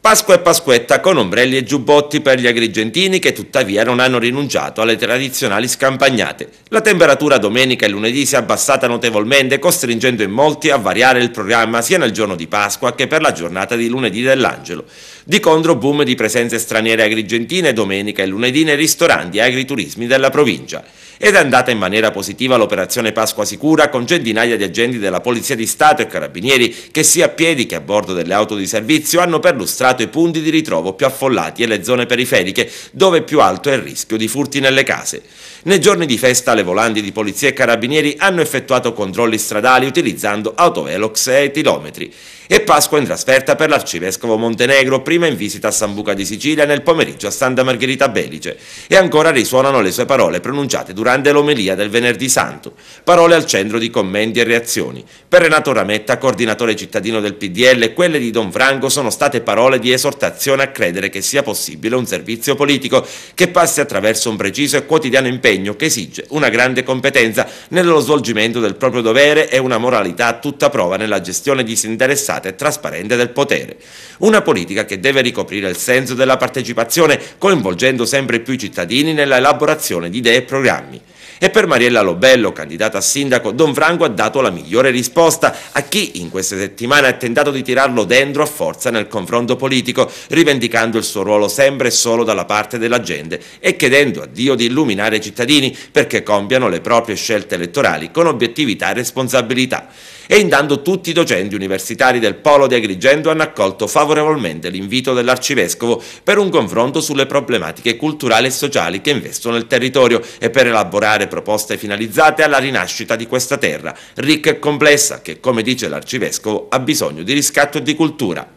Pasqua e Pasquetta con ombrelli e giubbotti per gli agrigentini che tuttavia non hanno rinunciato alle tradizionali scampagnate. La temperatura domenica e lunedì si è abbassata notevolmente, costringendo in molti a variare il programma sia nel giorno di Pasqua che per la giornata di lunedì dell'Angelo. Di contro boom di presenze straniere agrigentine domenica e lunedì nei ristoranti e agriturismi della provincia. Ed è andata in maniera positiva l'operazione Pasqua Sicura con centinaia di agenti della Polizia di Stato e Carabinieri che sia a piedi che a bordo delle auto di servizio hanno perlustrato i punti di ritrovo più affollati e le zone periferiche dove più alto è il rischio di furti nelle case. Nei giorni di festa le volanti di Polizia e Carabinieri hanno effettuato controlli stradali utilizzando autovelox e etilometri. E Pasqua in trasferta per l'arcivescovo Montenegro, prima in visita a Sambuca di Sicilia nel pomeriggio a Santa Margherita Belice. E ancora risuonano le sue parole pronunciate durante l'omelia del Venerdì Santo. Parole al centro di commenti e reazioni. Per Renato Rametta, coordinatore cittadino del PDL, quelle di Don Franco sono state parole di esortazione a credere che sia possibile un servizio politico che passi attraverso un preciso e quotidiano impegno che esige una grande competenza nello svolgimento del proprio dovere e una moralità a tutta prova nella gestione disinteressata e trasparente del potere. Una politica che deve ricoprire il senso della partecipazione, coinvolgendo sempre più i cittadini nella elaborazione di idee e programmi. E per Mariella Lobello, candidata a sindaco, Don Franco ha dato la migliore risposta a chi in queste settimane ha tentato di tirarlo dentro a forza nel confronto politico, rivendicando il suo ruolo sempre e solo dalla parte della gente e chiedendo a Dio di illuminare i cittadini perché compiano le proprie scelte elettorali con obiettività e responsabilità. E intanto tutti i docenti universitari del Polo di Agrigento hanno accolto favorevolmente l'invito dell'arcivescovo per un confronto sulle problematiche culturali e sociali che investono il territorio e per elaborare proposte finalizzate alla rinascita di questa terra, ricca e complessa, che, come dice l'arcivescovo, ha bisogno di riscatto e di cultura.